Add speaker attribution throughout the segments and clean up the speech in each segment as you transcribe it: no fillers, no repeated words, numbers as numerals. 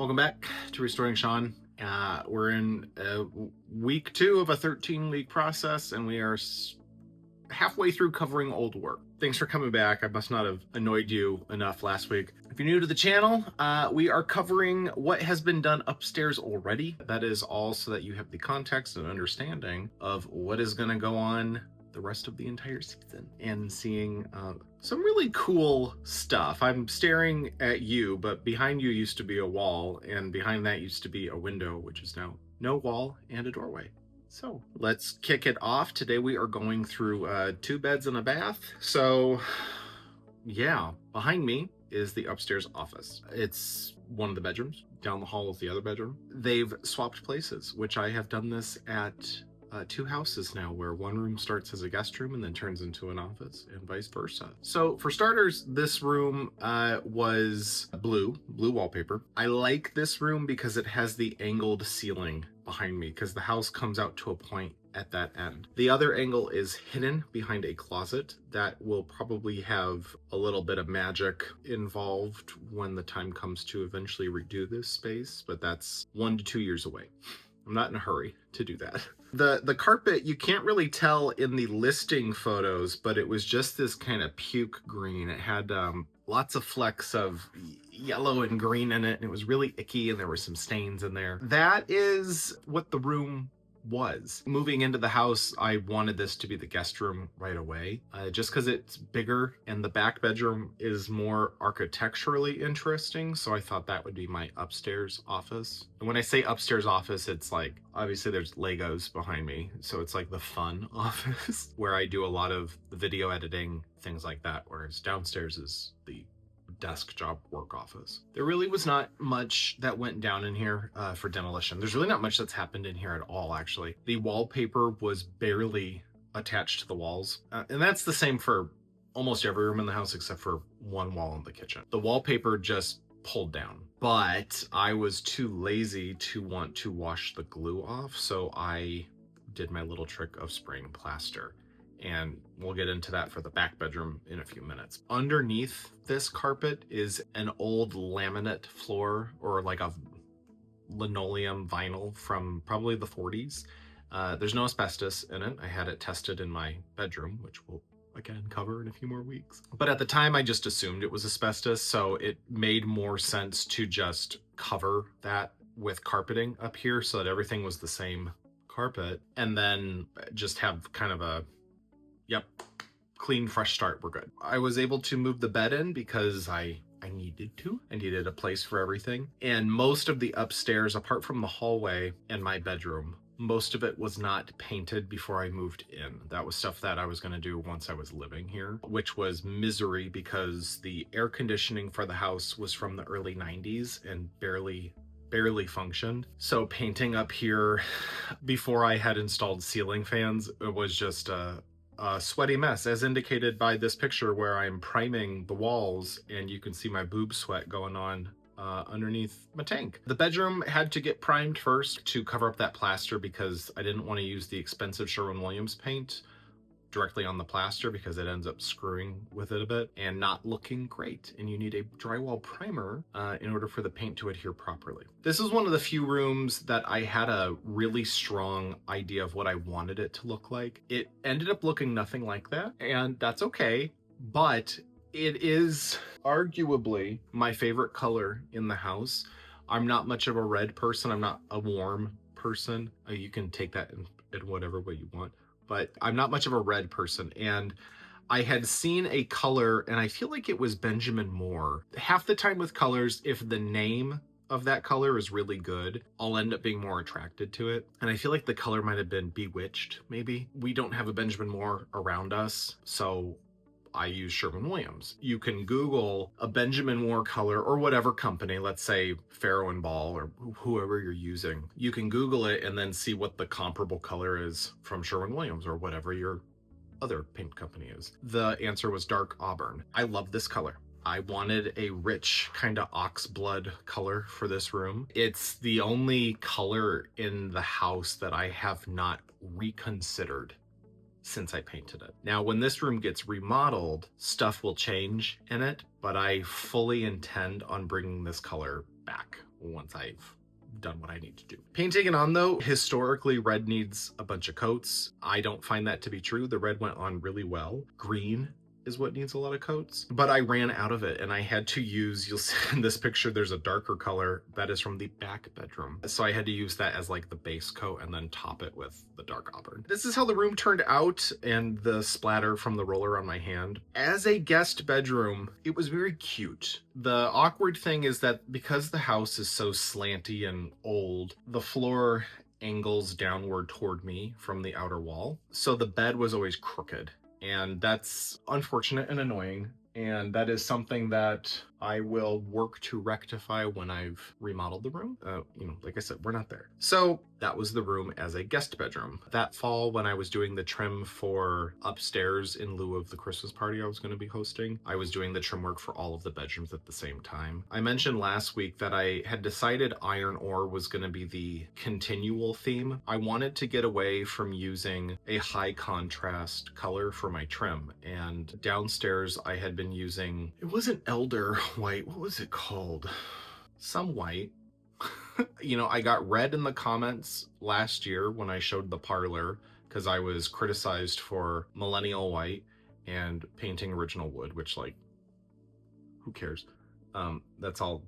Speaker 1: Welcome back to Restoring Sean. We're in week 2 of a 13-week process, and we are halfway through covering old work. Thanks for coming back. I must not have annoyed you enough last week. If you're new to the channel, we are covering what has been done upstairs already. That is all so that you have the context and understanding of what is going to go on the rest of the entire season and seeing some really cool stuff. I'm staring at you, but behind you used to be a wall, and behind that used to be a window, which is now no wall and a doorway. So let's kick it off. Today we are going through 2 beds and a bath. So yeah, behind me is the upstairs office. It's one of the bedrooms. Down the hall is the other bedroom. They've swapped places, which I have done this at 2 houses now, where one room starts as a guest room and then turns into an office, and vice versa. So for starters, this room was blue wallpaper. I like this room because it has the angled ceiling behind me, because the house comes out to a point at that end. The other angle is hidden behind a closet that will probably have a little bit of magic involved when the time comes to eventually redo this space, but that's 1 to 2 years away. I'm not in a hurry to do that. The carpet, you can't really tell in the listing photos, but it was just this kind of puke green. It had lots of flecks of yellow and green in it, and it was really icky, and there were some stains in there. That is what the room was. Moving into the house, I wanted this to be the guest room right away, just because it's bigger and the back bedroom is more architecturally interesting, so I thought that would be my upstairs office. And when I say upstairs office, it's like, obviously there's Legos behind me, so it's like the fun office where I do a lot of the video editing, things like that, whereas downstairs is the desk job work office. There really was not much that went down in here for demolition. There's really not much that's happened in here at all, actually. The wallpaper was barely attached to the walls, and that's the same for almost every room in the house except for one wall in the kitchen. The wallpaper just pulled down, but I was too lazy to want to wash the glue off, so I did my little trick of spraying plaster. And we'll get into that for the back bedroom in a few minutes. Underneath this carpet is an old laminate floor, or like a linoleum vinyl from probably the 40s. There's no asbestos in it. I had it tested in my bedroom, which we'll again cover in a few more weeks. But at the time, I just assumed it was asbestos, so it made more sense to just cover that with carpeting up here so that everything was the same carpet, and then just have kind of a yep, clean, fresh start, we're good. I was able to move the bed in because I needed to. I needed a place for everything. And most of the upstairs, apart from the hallway and my bedroom, most of it was not painted before I moved in. That was stuff that I was gonna do once I was living here, which was misery because the air conditioning for the house was from the early 90s and barely functioned. So painting up here before I had installed ceiling fans, it was just a sweaty mess, as indicated by this picture where I'm priming the walls and you can see my boob sweat going on underneath my tank. The bedroom had to get primed first to cover up that plaster because I didn't want to use the expensive Sherwin-Williams paint directly on the plaster because it ends up screwing with it a bit and not looking great, and you need a drywall primer in order for the paint to adhere properly. This is one of the few rooms that I had a really strong idea of what I wanted it to look like. It ended up looking nothing like that, and that's okay, but it is arguably my favorite color in the house. I'm not much of a red person. I'm not a warm person. You can take that in whatever way you want, but I'm not much of a red person, and I had seen a color, and I feel like it was Benjamin Moore. Half the time with colors, if the name of that color is really good, I'll end up being more attracted to it. And I feel like the color might have been Bewitched, maybe. We don't have a Benjamin Moore around us, so I use Sherwin-Williams. You can Google a Benjamin Moore color or whatever company, let's say Farrow and Ball or whoever you're using. You can Google it and then see what the comparable color is from Sherwin-Williams or whatever your other paint company is. The answer was dark auburn. I love this color. I wanted a rich kind of ox blood color for this room. It's the only color in the house that I have not reconsidered since I painted it. Now, when this room gets remodeled, stuff will change in it, but I fully intend on bringing this color back once I've done what I need to do. Painting it on though, historically red needs a bunch of coats. I don't find that to be true. The red went on really well. Green is what needs a lot of coats, but I ran out of it and I had to use, you'll see in this picture, there's a darker color that is from the back bedroom. So I had to use that as like the base coat and then top it with the dark auburn. This is how the room turned out and the splatter from the roller on my hand. As a guest bedroom, it was very cute. The awkward thing is that because the house is so slanty and old, the floor angles downward toward me from the outer wall. So the bed was always crooked. And that's unfortunate and annoying. And that is something that I will work to rectify when I've remodeled the room. Like I said, we're not there. So that was the room as a guest bedroom. That fall, when I was doing the trim for upstairs in lieu of the Christmas party I was going to be hosting, I was doing the trim work for all of the bedrooms at the same time. I mentioned last week that I had decided iron ore was going to be the continual theme. I wanted to get away from using a high contrast color for my trim. And downstairs I had been using, it wasn't elder white, what was it called? Some white. I got red in the comments last year when I showed the parlor because I was criticized for millennial white and painting original wood, which, like, who cares? That's all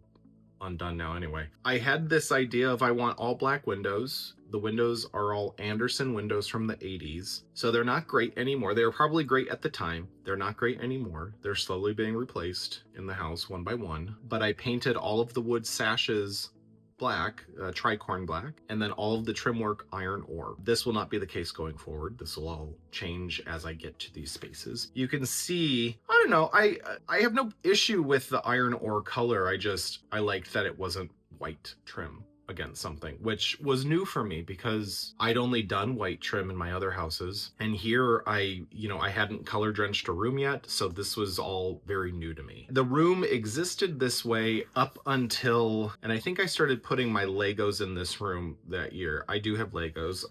Speaker 1: undone now anyway. I had this idea of I want all black windows. The windows are all Anderson windows from the 80s. So they're not great anymore. They were probably great at the time. They're not great anymore. They're slowly being replaced in the house one by one. But I painted all of the wood sashes black, tricorn black, and then all of the trim work iron ore. This will not be the case going forward. This will all change as I get to these spaces. You can see, I don't know, I have no issue with the iron ore color. I liked that it wasn't white trim against something, which was new for me because I'd only done white trim in my other houses. And here I hadn't color drenched a room yet. So this was all very new to me. The room existed this way up until, and I think I started putting my Legos in this room that year. I do have Legos.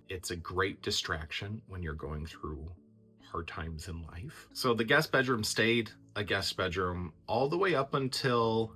Speaker 1: It's a great distraction when you're going through hard times in life. So the guest bedroom stayed a guest bedroom all the way up until,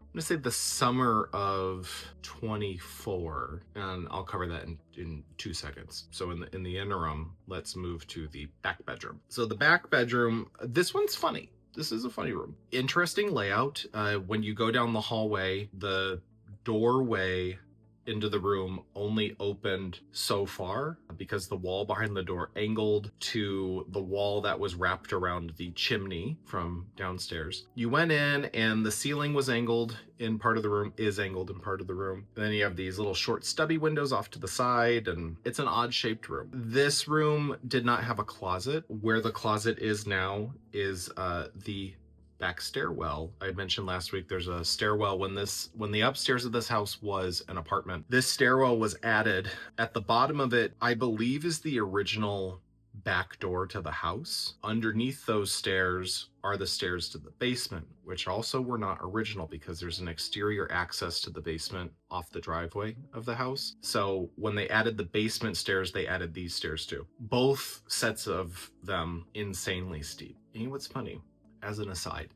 Speaker 1: I'm gonna say, the summer of 24, and I'll cover that in 2 seconds. So in the interim, let's move to the back bedroom. So the back bedroom, this one's funny. This is a funny room. Interesting layout. When you go down the hallway, the doorway into the room only opened so far because the wall behind the door angled to the wall that was wrapped around the chimney from downstairs. You went in and the ceiling was angled in part of the room, is angled in part of the room. And then you have these little short stubby windows off to the side, and it's an odd shaped room. This room did not have a closet. Where the closet is now is the back stairwell. I mentioned last week there's a stairwell when the upstairs of this house was an apartment. This stairwell was added. At the bottom of it, I believe, is the original back door to the house. Underneath those stairs are the stairs to the basement, which also were not original because there's an exterior access to the basement off the driveway of the house. So when they added the basement stairs, they added these stairs too. Both sets of them insanely steep. And what's funny, as an aside,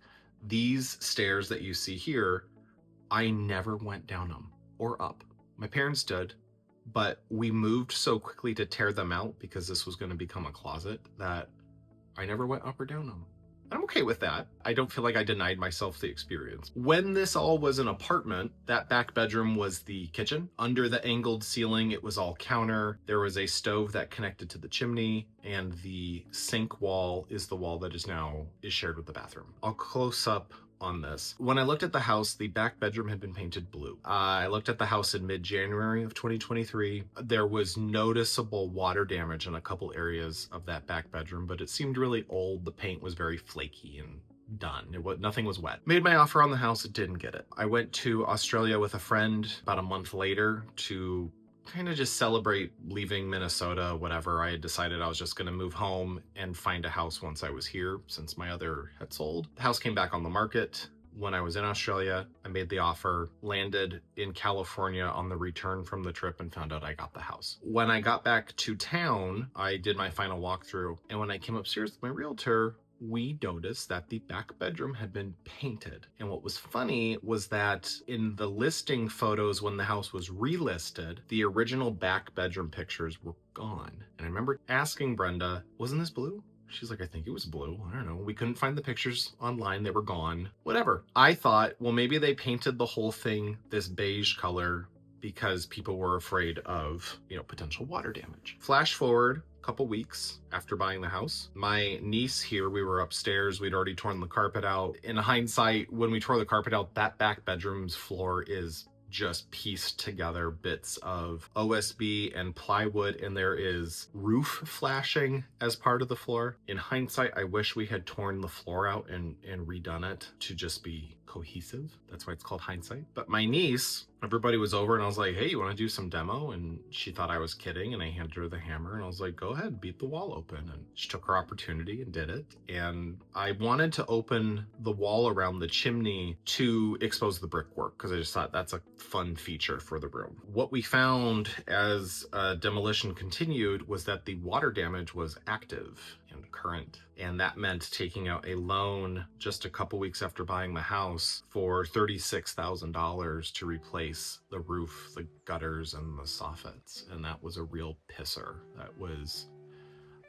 Speaker 1: these stairs that you see here, I never went down them or up. My parents did, but we moved so quickly to tear them out because this was going to become a closet that I never went up or down them. I'm okay with that. I don't feel like I denied myself the experience. When this all was an apartment, that back bedroom was the kitchen. Under the angled ceiling, it was all counter. There was a stove that connected to the chimney, and the sink wall is the wall that is shared with the bathroom. I'll close up on this. When I looked at the house, the back bedroom had been painted blue. I looked at the house in mid-January of 2023. There was noticeable water damage in a couple areas of that back bedroom, but it seemed really old. The paint was very flaky and done. Nothing was wet. Made my offer on the house, didn't get it. I went to Australia with a friend about a month later to kind of just celebrate leaving Minnesota, whatever. I had decided I was just going to move home and find a house once I was here since my other had sold. The house came back on the market when I was in Australia. I made the offer, landed in California on the return from the trip, and found out I got the house. When I got back to town, I did my final walkthrough, and when I came upstairs with my realtor, we noticed that the back bedroom had been painted. And what was funny was that in the listing photos when the house was relisted, the original back bedroom pictures were gone. And I remember asking Brenda, wasn't this blue? She's like, I think it was blue. I don't know. We couldn't find the pictures online. They were gone. Whatever. I thought, well, maybe they painted the whole thing this beige color because people were afraid of, potential water damage. Flash forward a couple weeks after buying the house. My niece here, we were upstairs. We'd already torn the carpet out. In hindsight, when we tore the carpet out, that back bedroom's floor is just pieced together bits of OSB and plywood, and there is roof flashing as part of the floor. In hindsight, I wish we had torn the floor out and redone it to just be cohesive. That's why it's called hindsight. But my niece, everybody was over and I was like, hey, you want to do some demo? And she thought I was kidding, and I handed her the hammer and I was like, go ahead, beat the wall open. And she took her opportunity and did it. And I wanted to open the wall around the chimney to expose the brickwork because I just thought that's a fun feature for the room. What we found as demolition continued was that the water damage was active and current. And that meant taking out a loan just a couple weeks after buying the house for $36,000 to replace the roof, the gutters, and the soffits. And that was a real pisser. That was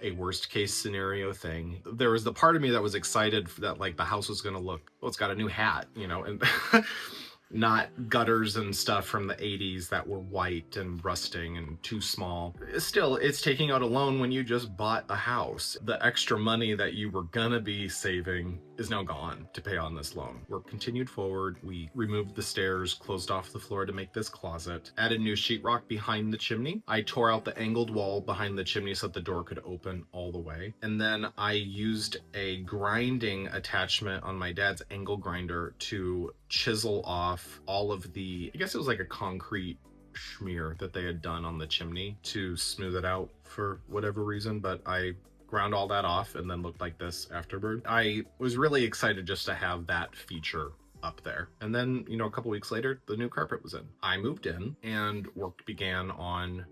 Speaker 1: a worst case scenario thing. There was the part of me that was excited that like the house was gonna look, well, it's got a new hat, and not gutters and stuff from the 80s that were white and rusting and too small. Still, it's taking out a loan when you just bought a house. The extra money that you were gonna be saving is now gone to pay on this loan. Work continued forward. We removed the stairs, closed off the floor to make this closet, added new sheetrock behind the chimney. I tore out the angled wall behind the chimney so that the door could open all the way. And then I used a grinding attachment on my dad's angle grinder to chisel off all of the, I guess it was like a concrete smear that they had done on the chimney to smooth it out for whatever reason, but I ground all that off and then looked like this afterward. I was really excited just to have that feature up there. And then, a couple weeks later, the new carpet was in. I moved in and work began on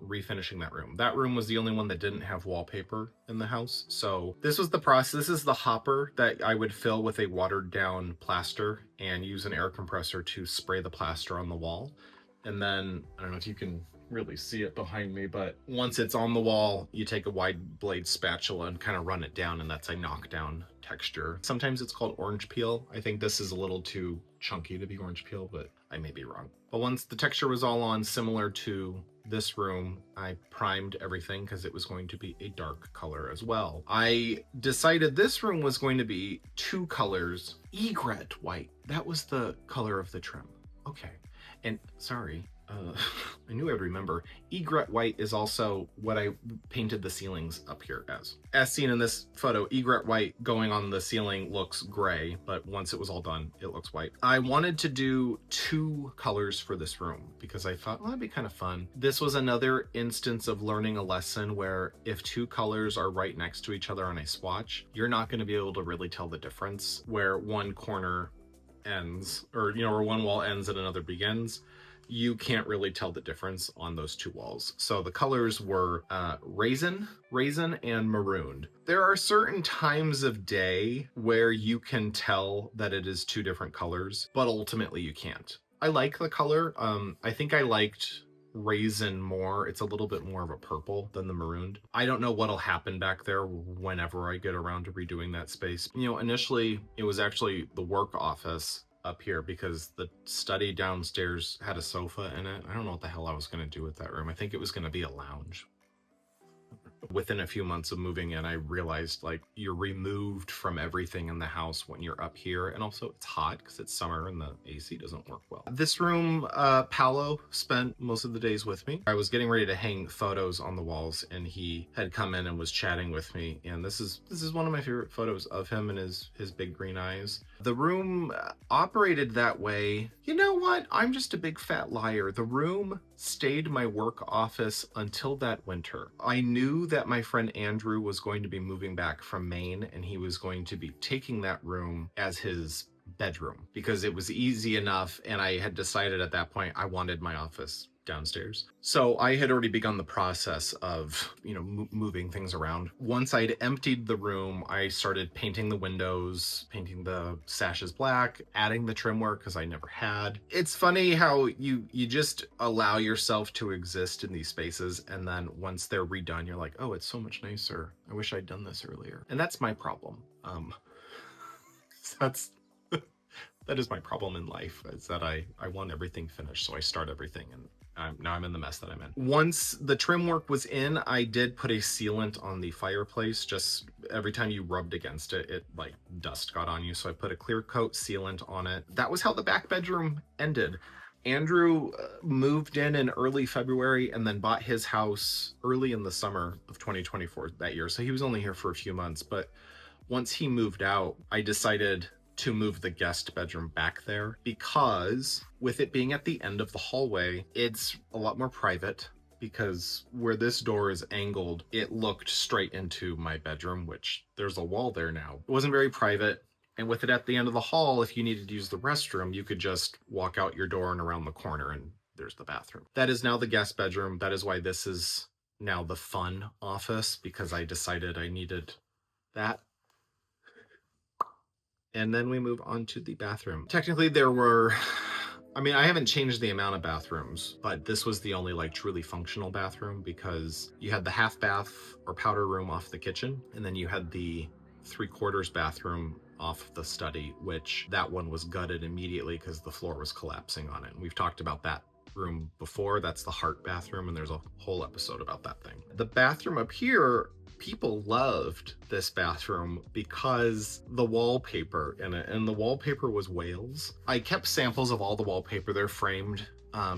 Speaker 1: refinishing that room. That room was the only one that didn't have wallpaper in the house. So this was the process. This is the hopper that I would fill with a watered down plaster and use an air compressor to spray the plaster on the wall. And then, I don't know if you can really see it behind me, but once it's on the wall, you take a wide blade spatula and kind of run it down, and that's a knockdown texture. Sometimes it's called orange peel. I think this is a little too chunky to be orange peel, but I may be wrong. But once the texture was all on, similar to this room, I primed everything because it was going to be a dark color as well. I decided this room was going to be two colors, egret white. That was the color of the trim. Okay. And sorry, I knew I would remember. Egret white is also what I painted the ceilings up here as. As seen in this photo, egret white going on the ceiling looks gray, but once it was all done, it looks white. I wanted to do two colors for this room because I thought, well, that'd be kind of fun. This was another instance of learning a lesson where if two colors are right next to each other on a swatch, you're not going to be able to really tell the difference where one corner ends, or where one wall ends and another begins. You can't really tell the difference on those two walls. So the colors were raisin, and marooned. There are certain times of day where you can tell that it is two different colors, but ultimately you can't. I like the color. I think I liked raisin more. It's a little bit more of a purple than the marooned. I don't know what'll happen back there whenever I get around to redoing that space. Initially it was actually the work office up here because the study downstairs had a sofa in it. I don't know what the hell I was going to do with that room. I think it was going to be a lounge. Within a few months of moving in, I realized like you're removed from everything in the house when you're up here. And also it's hot because it's summer and the AC doesn't work well. This room, Paolo spent most of the days with me. I was getting ready to hang photos on the walls and he had come in and was chatting with me. And this is one of my favorite photos of him and his big green eyes. The room operated that way. You know what? I'm just a big fat liar. The room stayed my work office until that winter. I knew that my friend Andrew was going to be moving back from Maine and he was going to be taking that room as his bedroom because it was easy enough, and I had decided at that point I wanted my office downstairs. So I had already begun the process of, moving things around. Once I'd emptied the room, I started painting the windows, painting the sashes black, adding the trim work because I never had. It's funny how you just allow yourself to exist in these spaces, and then once they're redone, you're like, oh, it's so much nicer. I wish I'd done this earlier. And that's my problem. That's that is my problem in life, is that I want everything finished, so I start everything, and now I'm in the mess that I'm in. Once the trim work was in, I did put a sealant on the fireplace. Just every time you rubbed against it, like dust got on you, so I put a clear coat sealant on it. That was how the back bedroom ended. Andrew moved in early February and then bought his house early in the summer of 2024 that year, so he was only here for a few months. But once he moved out, I decided to move the guest bedroom back there, because with it being at the end of the hallway, it's a lot more private, because where this door is angled, it looked straight into my bedroom, which there's a wall there now. It wasn't very private. And with it at the end of the hall, if you needed to use the restroom, you could just walk out your door and around the corner, and there's the bathroom. That is now the guest bedroom. That is why this is now the fun office, because I decided I needed that. And then we move on to the bathroom. Technically there were, I haven't changed the amount of bathrooms, but this was the only like truly functional bathroom, because you had the half bath or powder room off the kitchen, and then you had the 3/4 bathroom off the study, which that one was gutted immediately because the floor was collapsing on it. And we've talked about that room before. That's the heart bathroom, and there's a whole episode about that thing. The bathroom up here, people loved this bathroom because the wallpaper in it, and the wallpaper was whales. I kept samples of all the wallpaper. They're framed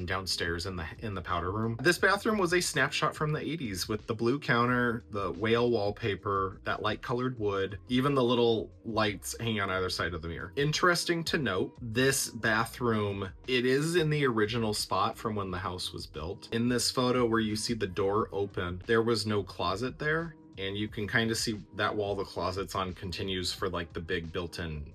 Speaker 1: downstairs in the powder room. This bathroom was a snapshot from the 80s, with the blue counter, the whale wallpaper, that light colored wood, even the little lights hanging on either side of the mirror. Interesting to note, this bathroom, it is in the original spot from when the house was built. In this photo where you see the door open, there was no closet there, and you can kind of see that wall the closet's on continues for like the big built-in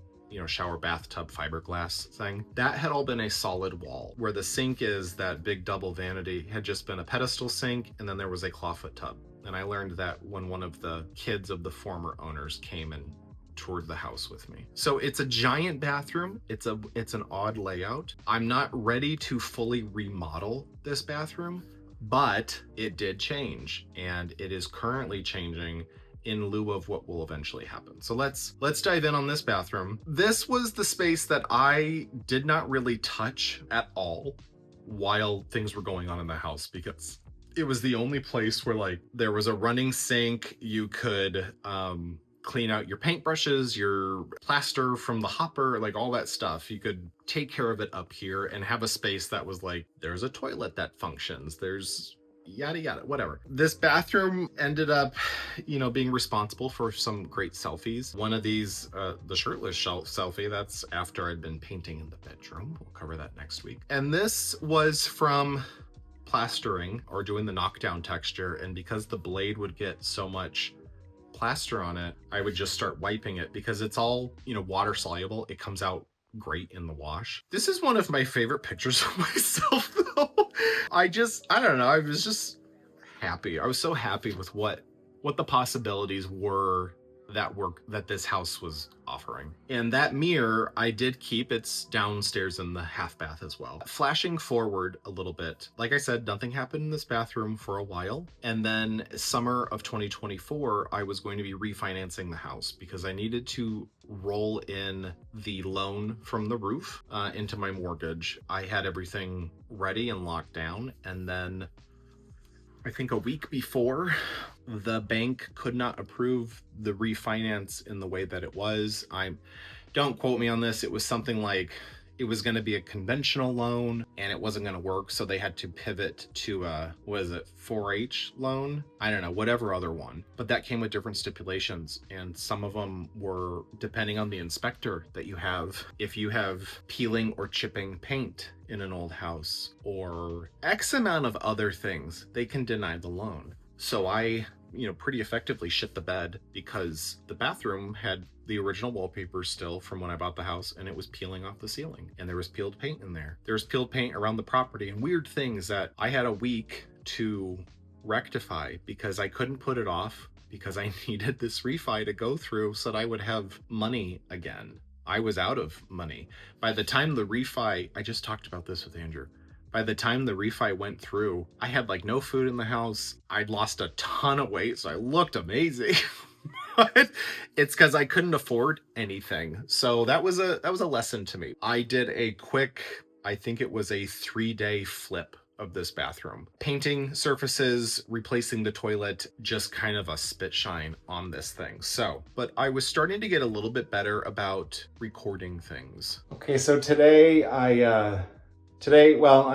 Speaker 1: shower bathtub fiberglass thing. That had all been a solid wall. Where the sink is, that big double vanity, had just been a pedestal sink, and then there was a clawfoot tub. And I learned that when one of the kids of the former owners came and toured the house with me. So it's a giant bathroom. It's an odd layout. I'm not ready to fully remodel this bathroom, but it did change, and it is currently changing in lieu of what will eventually happen. So let's dive in on this bathroom. This was the space that I did not really touch at all while things were going on in the house, because it was the only place where like there was a running sink. You could clean out your paintbrushes, your plaster from the hopper, like all that stuff. You could take care of it up here and have a space that was like, there's a toilet that functions, there's yada yada, whatever. This bathroom ended up, being responsible for some great selfies. One of these, the shirtless selfie, that's after I'd been painting in the bedroom. We'll cover that next week. And this was from plastering or doing the knockdown texture, and because the blade would get so much plaster on it, I would just start wiping it, because it's all, water soluble. It comes out great in the wash. This is one of my favorite pictures of myself though. I don't know, I was just happy. I was so happy with what the possibilities were that this house was offering. And that mirror I did keep. It's downstairs in the half bath as well. Flashing forward a little bit, like I said, nothing happened in this bathroom for a while. And then summer of 2024, I was going to be refinancing the house because I needed to roll in the loan from the roof into my mortgage. I had everything ready and locked down, and then I think a week before, the bank could not approve the refinance in the way that it was. Don't quote me on this. It was something like it was going to be a conventional loan and it wasn't going to work. So they had to pivot to a, 4H loan? I don't know, whatever other one. But that came with different stipulations. And some of them were depending on the inspector that you have. If you have peeling or chipping paint in an old house or X amount of other things, they can deny the loan. So I pretty effectively shit the bed, because the bathroom had the original wallpaper still from when I bought the house, and it was peeling off the ceiling, and there was peeled paint in there. There was peeled paint around the property and weird things that I had a week to rectify because I couldn't put it off, because I needed this refi to go through so that I would have money again. I was out of money. By the time the refi, I just talked about this with Andrew. By the time the refi went through, I had like no food in the house. I'd lost a ton of weight, so I looked amazing. But it's because I couldn't afford anything. So that was a lesson to me. I did a quick, I think it was a 3-day flip of this bathroom. Painting surfaces, replacing the toilet, just kind of a spit shine on this thing. So, but I was starting to get a little bit better about recording things. Okay, so today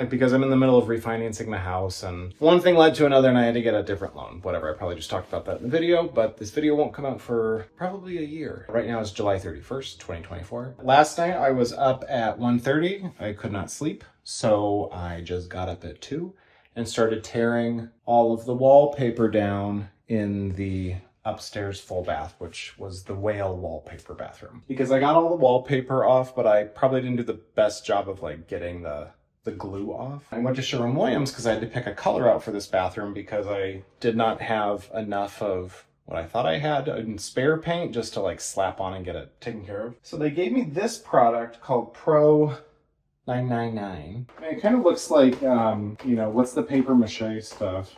Speaker 1: because I'm in the middle of refinancing my house, and one thing led to another, and I had to get a different loan. Whatever, I probably just talked about that in the video, but this video won't come out for probably a year. Right now it's July 31st, 2024. Last night I was up at 1:30. I could not sleep, so I just got up at 2 and started tearing all of the wallpaper down in the upstairs full bath, which was the whale wallpaper bathroom. Because I got all the wallpaper off, but I probably didn't do the best job of like getting the glue off. I went to Sherwin-Williams because I had to pick a color out for this bathroom because I did not have enough of what I thought I had in spare paint just to like slap on and get it taken care of. So they gave me this product called Pro 999. And it kind of looks like, what's the paper mache stuff?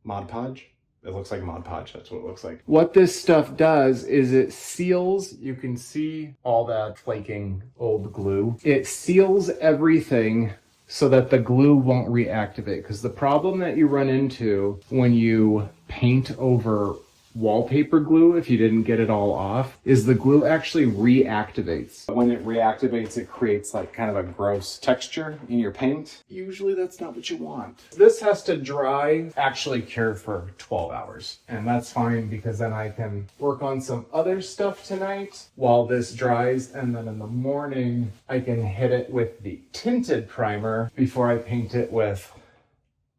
Speaker 1: Mod Podge? It looks like Mod Podge, that's what it looks like. What this stuff does is it seals, you can see all that flaking old glue. It seals everything so that the glue won't reactivate. Because the problem that you run into when you paint over wallpaper glue, if you didn't get it all off, is the glue actually reactivates. When it reactivates, it creates like kind of a gross texture in your paint. Usually that's not what you want. This has to dry, actually cure for 12 hours. And that's fine because then I can work on some other stuff tonight while this dries. And then in the morning, I can hit it with the tinted primer before I paint it with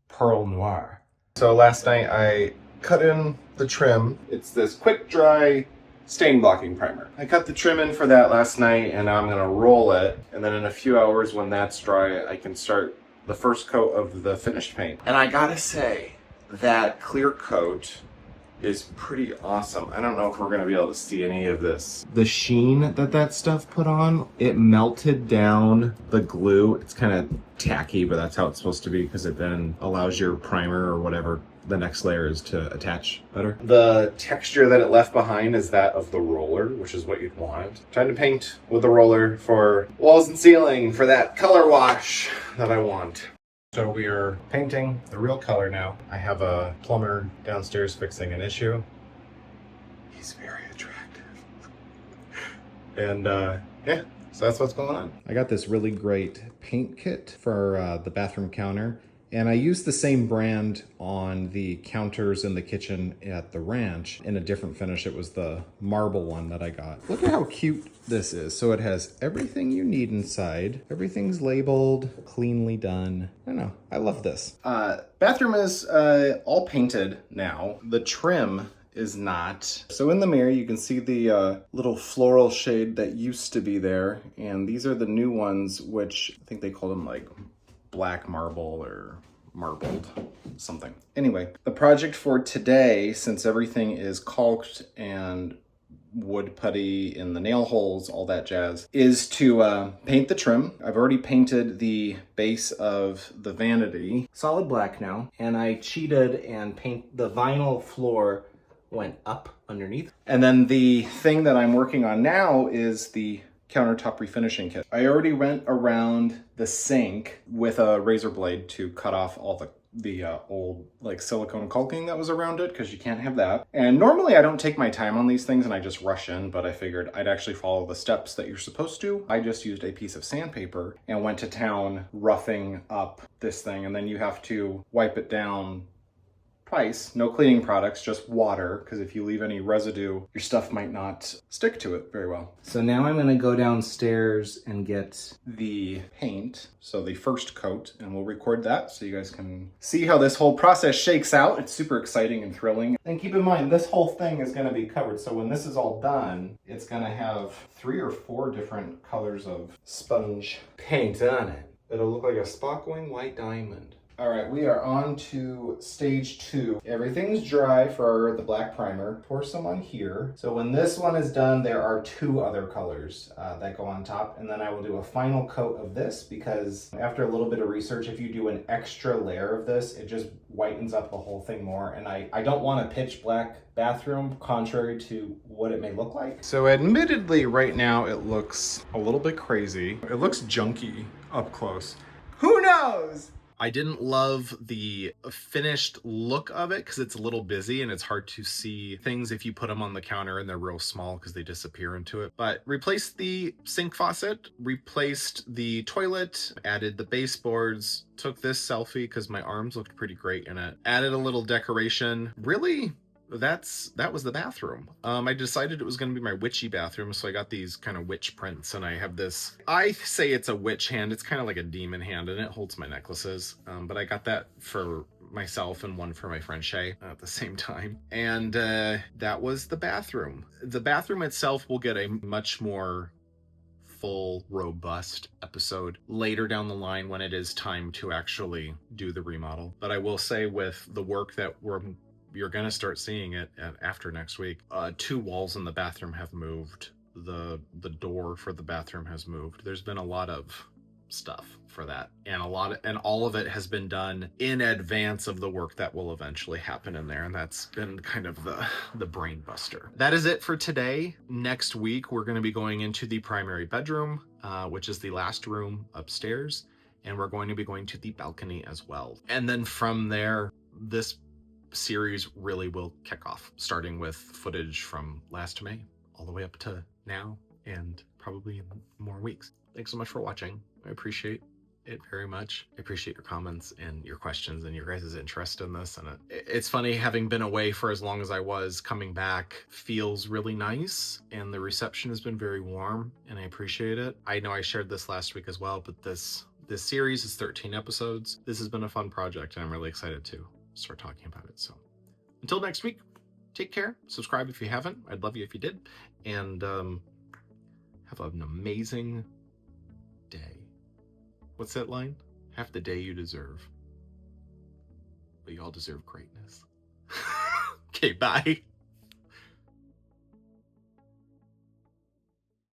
Speaker 1: Pearl Noir. So last night I cut in the trim. It's this quick dry stain blocking primer. I cut the trim in for that last night, and now I'm gonna roll it. And then in a few hours when that's dry, I can start the first coat of the finished paint. And I gotta say, that clear coat is pretty awesome. I don't know if we're gonna be able to see any of this. The sheen that stuff put on, it melted down the glue. It's kind of tacky, but that's how it's supposed to be because it then allows your primer or whatever the next layer is to attach better. The texture that it left behind is that of the roller, which is what you'd want. Time to paint with the roller for walls and ceiling for that color wash that I want. So we are painting the real color now. I have a plumber downstairs fixing an issue. He's very attractive. And yeah, so that's what's going on. I got this really great paint kit for the bathroom counter. And I used the same brand on the counters in the kitchen at the ranch in a different finish. It was the marble one that I got. Look at how cute this is. So it has everything you need inside. Everything's labeled, cleanly done. I don't know, I love this. Bathroom is all painted now. The trim is not. So in the mirror, you can see the little floral shade that used to be there. And these are the new ones, which I think they called them like black marble or marbled something. Anyway, the project for today, since everything is caulked and wood putty in the nail holes, all that jazz, is to paint the trim. I've already painted the base of the vanity solid black now, and I cheated and paint the vinyl floor went up underneath. And then the thing that I'm working on now is the countertop refinishing kit. I already went around the sink with a razor blade to cut off all the old like silicone caulking that was around it, because you can't have that. And normally I don't take my time on these things and I just rush in, but I figured I'd actually follow the steps that you're supposed to. I just used a piece of sandpaper and went to town roughing up this thing, and then you have to wipe it down Twice, no cleaning products, just water, because if you leave any residue, your stuff might not stick to it very well. So now I'm gonna go downstairs and get the paint, so the first coat, and we'll record that so you guys can see how this whole process shakes out. It's super exciting and thrilling. And keep in mind, this whole thing is gonna be covered, so when this is all done, it's gonna have 3 or 4 different colors of sponge paint on it. It'll look like a sparkling white diamond. All right, we are on to stage 2. Everything's dry for the black primer. Pour some on here. So when this one is done, there are 2 other colors that go on top. And then I will do a final coat of this because after a little bit of research, if you do an extra layer of this, it just whitens up the whole thing more. And I don't want a pitch black bathroom, contrary to what it may look like. So admittedly, right now, it looks a little bit crazy. It looks junky up close. Who knows? I didn't love the finished look of it because it's a little busy and it's hard to see things if you put them on the counter and they're real small because they disappear into it. But replaced the sink faucet, replaced the toilet, added the baseboards, took this selfie because my arms looked pretty great in it, added a little decoration. Really, that was the bathroom. I decided it was going to be my witchy bathroom, so I got these kind of witch prints, and I have this, I say it's a witch hand. It's kind of like a demon hand, and it holds my necklaces. But I got that for myself and one for my friend Shay at the same time. And that was the bathroom. The bathroom itself will get a much more full, robust episode later down the line when it is time to actually do the remodel. But I will say, with the work that you're gonna start seeing it after next week. 2 walls in the bathroom have moved. The door for the bathroom has moved. There's been a lot of stuff for that, and all of it has been done in advance of the work that will eventually happen in there, and that's been kind of the brain buster. That is it for today. Next week we're going to be going into the primary bedroom, which is the last room upstairs, and we're going to be going to the balcony as well. And then from there, this series really will kick off, starting with footage from last May all the way up to now, and probably in more weeks. Thanks so much for watching. I appreciate it very much. I appreciate your comments and your questions and your guys' interest in this. And it's funny, having been away for as long as I was, coming back feels really nice, and the reception has been very warm, and I appreciate it. I know I shared this last week as well, but this series is 13 episodes. This has been a fun project, and I'm really excited to start talking about it. So until next week, take care. Subscribe if you haven't. I'd love you if you did. And have an amazing day. What's that line? Half the day you deserve, but you all deserve greatness. Okay, bye.